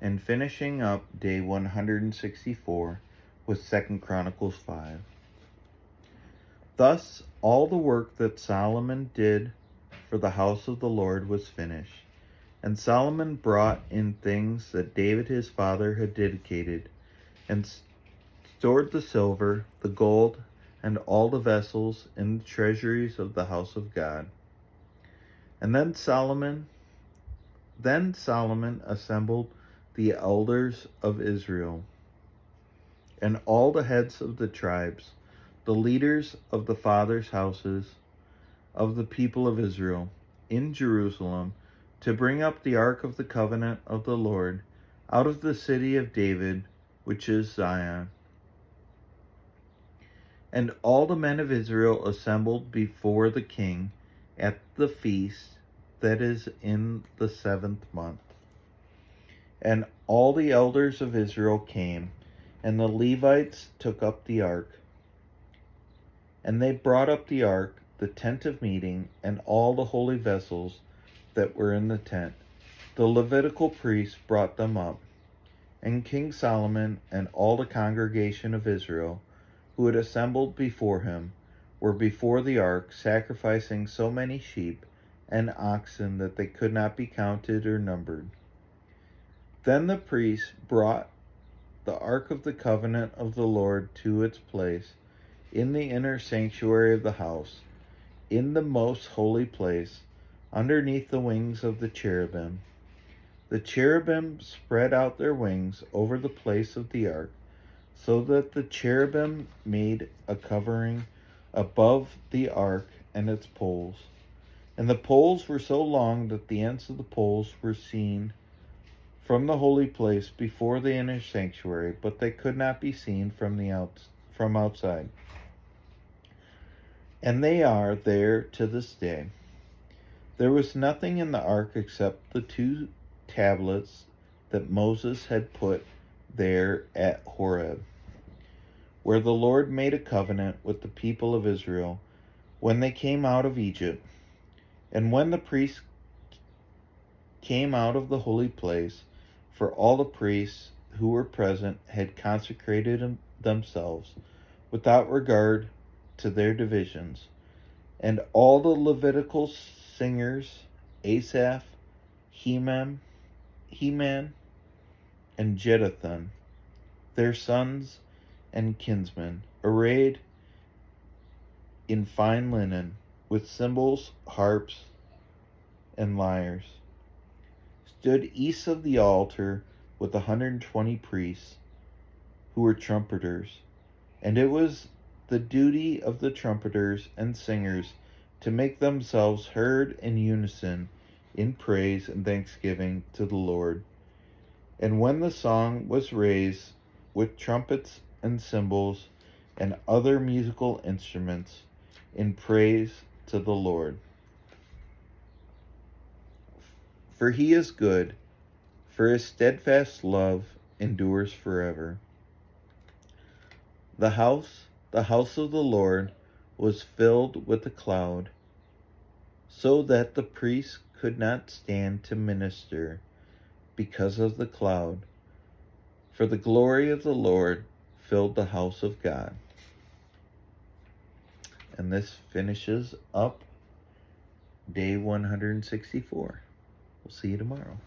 and finishing up day 164 with 2 Chronicles 5. Thus all the work that Solomon did for the house of the Lord was finished. And Solomon brought in things that David his father had dedicated, and stored the silver, the gold, and all the vessels in the treasuries of the house of God. And then Solomon assembled the elders of Israel, and all the heads of the tribes, the leaders of the fathers' houses of the people of Israel, in Jerusalem, to bring up the ark of the covenant of the Lord out of the city of David, which is Zion. And all the men of Israel assembled before the king at the feast that is in the 7th month. And all the elders of Israel came, and the Levites took up the ark. And they brought up the ark, the tent of meeting, and all the holy vessels that were in the tent. The Levitical priests brought them up. And King Solomon and all the congregation of Israel, who had assembled before him, were before the ark, sacrificing so many sheep and oxen that they could not be counted or numbered. Then the priests brought the ark of the covenant of the Lord to its place in the inner sanctuary of the house, in the most holy place, underneath the wings of the cherubim. The cherubim spread out their wings over the place of the ark, so that the cherubim made a covering above the ark and its poles. And the poles were so long that the ends of the poles were seen from the holy place before the inner sanctuary, but they could not be seen from outside. And they are there to this day. There was nothing in the ark except the 2 tablets that Moses had put there at Horeb, where the Lord made a covenant with the people of Israel when they came out of Egypt. And when the priests came out of the holy place, for all the priests who were present had consecrated themselves without regard to their divisions, and all the Levitical singers, Asaph, Heman, and Jeduthun, their sons and kinsmen, arrayed in fine linen, with cymbals, harps, and lyres, stood east of the altar with 120 priests who were trumpeters. And it was the duty of the trumpeters and singers to make themselves heard in unison in praise and thanksgiving to the Lord. And when the song was raised with trumpets and cymbals and other musical instruments in praise to the Lord. For he is good, for his steadfast love endures forever. The house of the Lord, was filled with a cloud, so that the priests could not stand to minister because of the cloud. For the glory of the Lord filled the house of God. And this finishes up day 164. We'll see you tomorrow.